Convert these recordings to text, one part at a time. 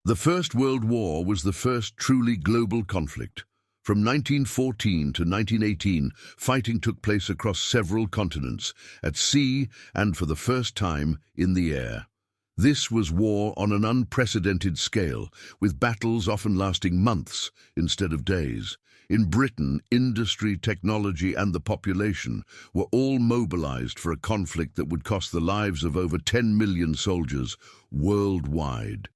The First World War was the first truly global conflict. From 1914 to 1918, fighting took place across several continents, at sea and, for the first time, in the air. This was war on an unprecedented scale, with battles often lasting months instead of days. In Britain, industry, technology and the population were all mobilized for a conflict that would cost the lives of over 10 million soldiers worldwide.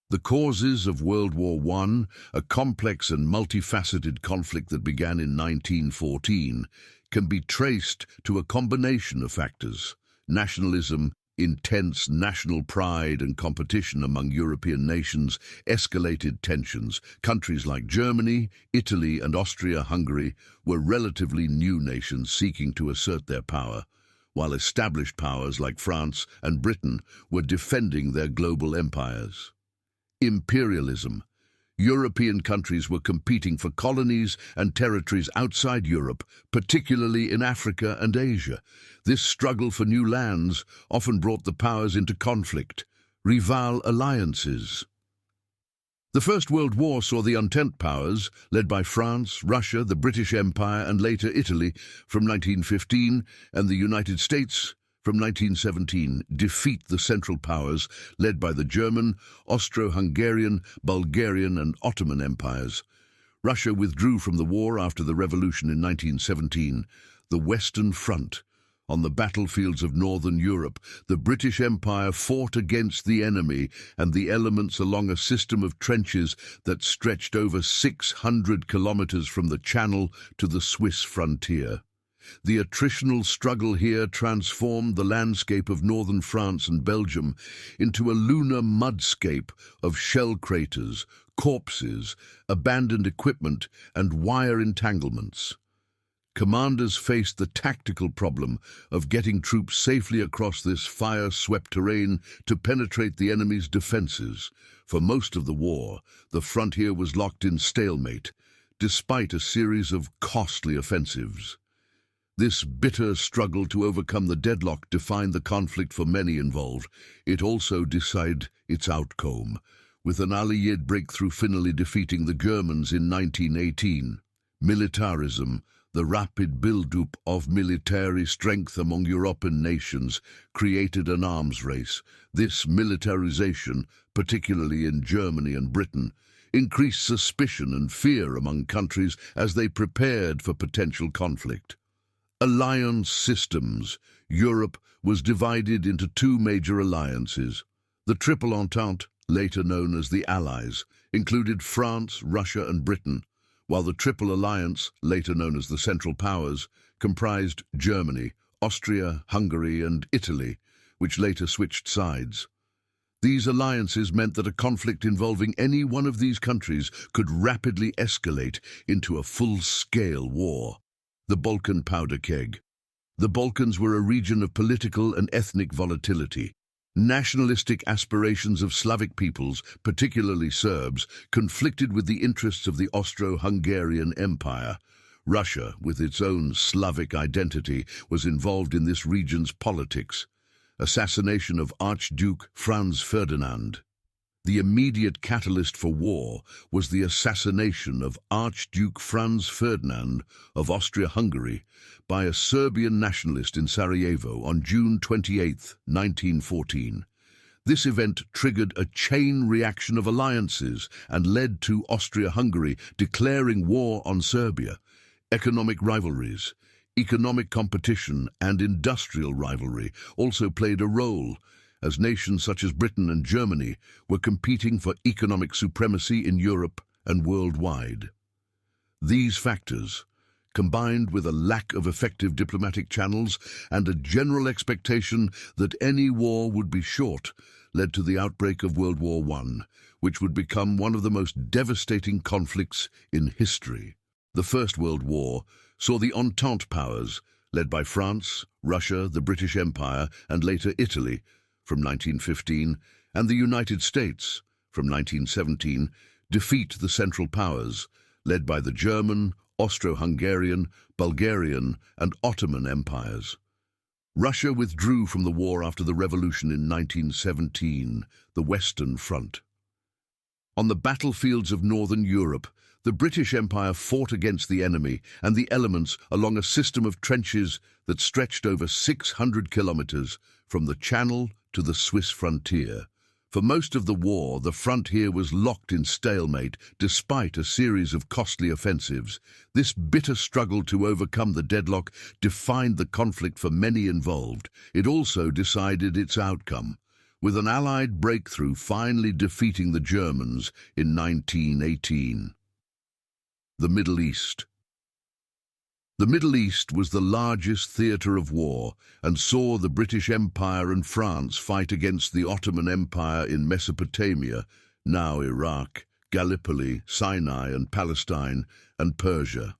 The causes of World War I, a complex and multifaceted conflict that began in 1914, can be traced to a combination of factors: nationalism, intense national pride and competition among European nations, escalated tensions. Countries like Germany, Italy and Austria-Hungary were relatively new nations seeking to assert their power, while established powers like France and Britain were defending their global empires. Imperialism. European countries were competing for colonies and territories outside Europe, particularly in Africa and Asia. This struggle for new lands often brought the powers into conflict. Rival alliances. The First World War saw the Entente powers, led by France, Russia, the British Empire and later Italy from 1915, and the United States from 1917, defeat the Central Powers led by the German, Austro-Hungarian, Bulgarian and Ottoman empires. Russia withdrew from the war after the revolution in 1917. The Western Front. On the battlefields of Northern Europe, the British Empire fought against the enemy and the elements along a system of trenches that stretched over 600 kilometers from the Channel to the Swiss frontier. The attritional struggle here transformed the landscape of northern France and Belgium into a lunar mudscape of shell craters, corpses, abandoned equipment, and wire entanglements. Commanders faced the tactical problem of getting troops safely across this fire-swept terrain to penetrate the enemy's defenses. For most of the war, the frontier was locked in stalemate, despite a series of costly offensives. This bitter struggle to overcome the deadlock defined the conflict for many involved. It also decided its outcome, with an Allied breakthrough finally defeating the Germans in 1918. Militarism, the rapid build-up of military strength among European nations, created an arms race. This militarization, particularly in Germany and Britain, increased suspicion and fear among countries as they prepared for potential conflict. Alliance systems. Europe was divided into two major alliances. The Triple Entente, later known as the Allies, included France, Russia and Britain, while the Triple Alliance, later known as the Central Powers, comprised Germany, Austria, Hungary and Italy, which later switched sides. These alliances meant that a conflict involving any one of these countries could rapidly escalate into a full-scale war. The Balkan powder keg. The Balkans were a region of political and ethnic volatility. Nationalistic aspirations of Slavic peoples, particularly Serbs, conflicted with the interests of the Austro-Hungarian Empire. Russia, with its own Slavic identity, was involved in this region's politics. Assassination of Archduke Franz Ferdinand. The immediate catalyst for war was the assassination of Archduke Franz Ferdinand of Austria-Hungary by a Serbian nationalist in Sarajevo on June 28, 1914. This event triggered a chain reaction of alliances and led to Austria-Hungary declaring war on Serbia. Economic rivalries, economic competition and industrial rivalry also played a role, as nations such as Britain and Germany were competing for economic supremacy in Europe and worldwide. These factors, combined with a lack of effective diplomatic channels and a general expectation that any war would be short, led to the outbreak of World War I, which would become one of the most devastating conflicts in history. The First World War saw the Entente powers, led by France, Russia, the British Empire, and later Italy, from 1915, and the United States, from 1917, defeat the Central Powers, led by the German, Austro-Hungarian, Bulgarian, and Ottoman empires. Russia withdrew from the war after the revolution in 1917, the Western Front. On the battlefields of northern Europe, the British Empire fought against the enemy and the elements along a system of trenches that stretched over 600 kilometers from the Channel to the Swiss frontier. For most of the war, the frontier was locked in stalemate despite a series of costly offensives. This bitter struggle to overcome the deadlock defined the conflict for many involved. It also decided its outcome, with an Allied breakthrough finally defeating the Germans in 1918. The Middle East. The Middle East was the largest theatre of war and saw the British Empire and France fight against the Ottoman Empire in Mesopotamia, now Iraq, Gallipoli, Sinai and Palestine, and Persia.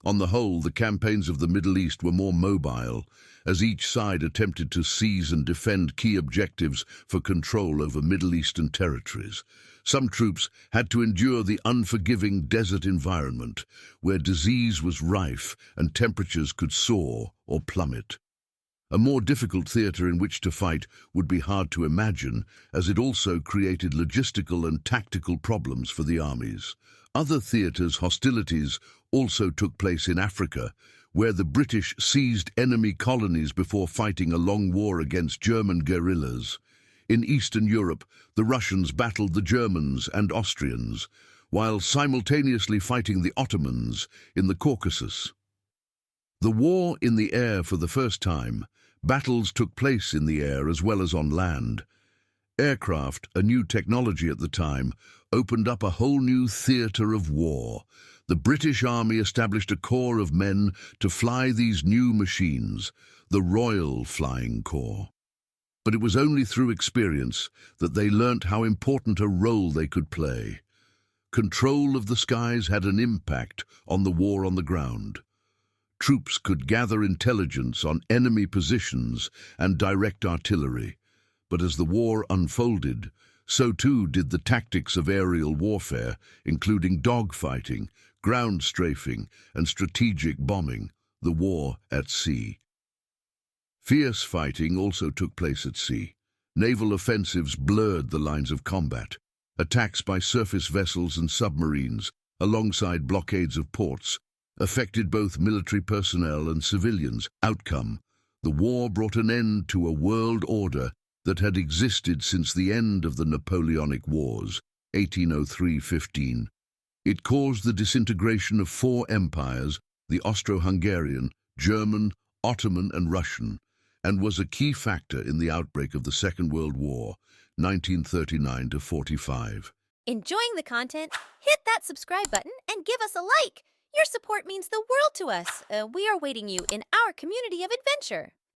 On the whole, the campaigns of the Middle East were more mobile, as each side attempted to seize and defend key objectives for control over Middle Eastern territories. Some troops had to endure the unforgiving desert environment, where disease was rife and temperatures could soar or plummet. A more difficult theatre in which to fight would be hard to imagine, as it also created logistical and tactical problems for the armies. Other theatres' hostilities also took place in Africa, where the British seized enemy colonies before fighting a long war against German guerrillas. In Eastern Europe, the Russians battled the Germans and Austrians, while simultaneously fighting the Ottomans in the Caucasus. The war in the air for the first time, battles took place in the air as well as on land. Aircraft, a new technology at the time, opened up a whole new theatre of war. The British Army established a corps of men to fly these new machines, the Royal Flying Corps. But it was only through experience that they learnt how important a role they could play. Control of the skies had an impact on the war on the ground. Troops could gather intelligence on enemy positions and direct artillery. But as the war unfolded, so too did the tactics of aerial warfare, including dogfighting, ground strafing, and strategic bombing, the war at sea. Fierce fighting also took place at sea. Naval offensives blurred the lines of combat. Attacks by surface vessels and submarines, alongside blockades of ports, affected both military personnel and civilians. Outcome: the war brought an end to a world order that had existed since the end of the Napoleonic Wars, 1803-15. It caused the disintegration of four empires, the Austro-Hungarian, German, Ottoman and Russian, and was a key factor in the outbreak of the Second World War, 1939-45. Enjoying the content? Hit that subscribe button and give us a like! Your support means the world to us. We are waiting you in our community of adventure.